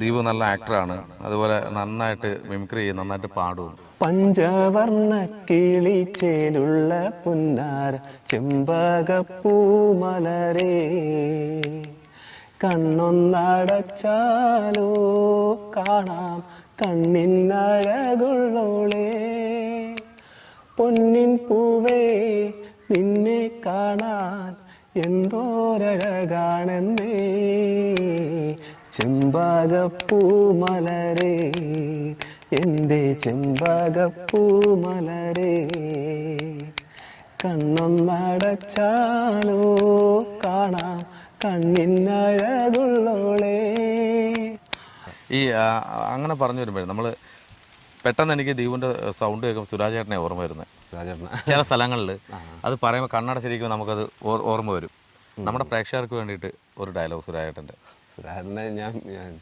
ദീപു നല്ല ആക്ടറാണ്. അതുപോലെ നന്നായിട്ട് മിമിക്രി ചെയ്യും, നന്നായിട്ട് പാടും. പഞ്ചവർണ്ണ കിളിച്ചേലുള്ള പുന്നാര ചെമ്പകപ്പൂമലരേ കണ്ണൊന്നടച്ചാലോ കാണാം കണ്ണിനഴകുള്ളോളേ പൊന്നിൻ പൂവേ നിന്നെ കാണാൻ എന്തോരഴകാണെന്നേ ചെമ്പകപ്പൂമലരേ എൻ്റെ ചെമ്പകപ്പൂമലരേ കണ്ണൊന്നടച്ചാലോ കാണാം കണ്ണിനഴകുള്ളോളേ. ഈ അങ്ങനെ പറഞ്ഞു വരുമ്പോഴേ നമ്മൾ പെട്ടെന്ന് എനിക്ക് ദീപുവിൻ്റെ സൗണ്ട് കേൾക്കുമ്പോൾ സുരാജേട്ടനെ ഓർമ്മ വരുന്നത്. ചില സ്ഥലങ്ങളിൽ അത് പറയുമ്പോൾ കണ്ണടച്ചിരിക്കുമ്പോൾ നമുക്കത് ഓർമ്മ വരും. നമ്മുടെ പ്രേക്ഷകർക്ക് വേണ്ടിയിട്ട് ഒരു ഡയലോഗ് സുരാജേട്ടൻ്റെ. സുരാജേട്ടനെ ഞാൻ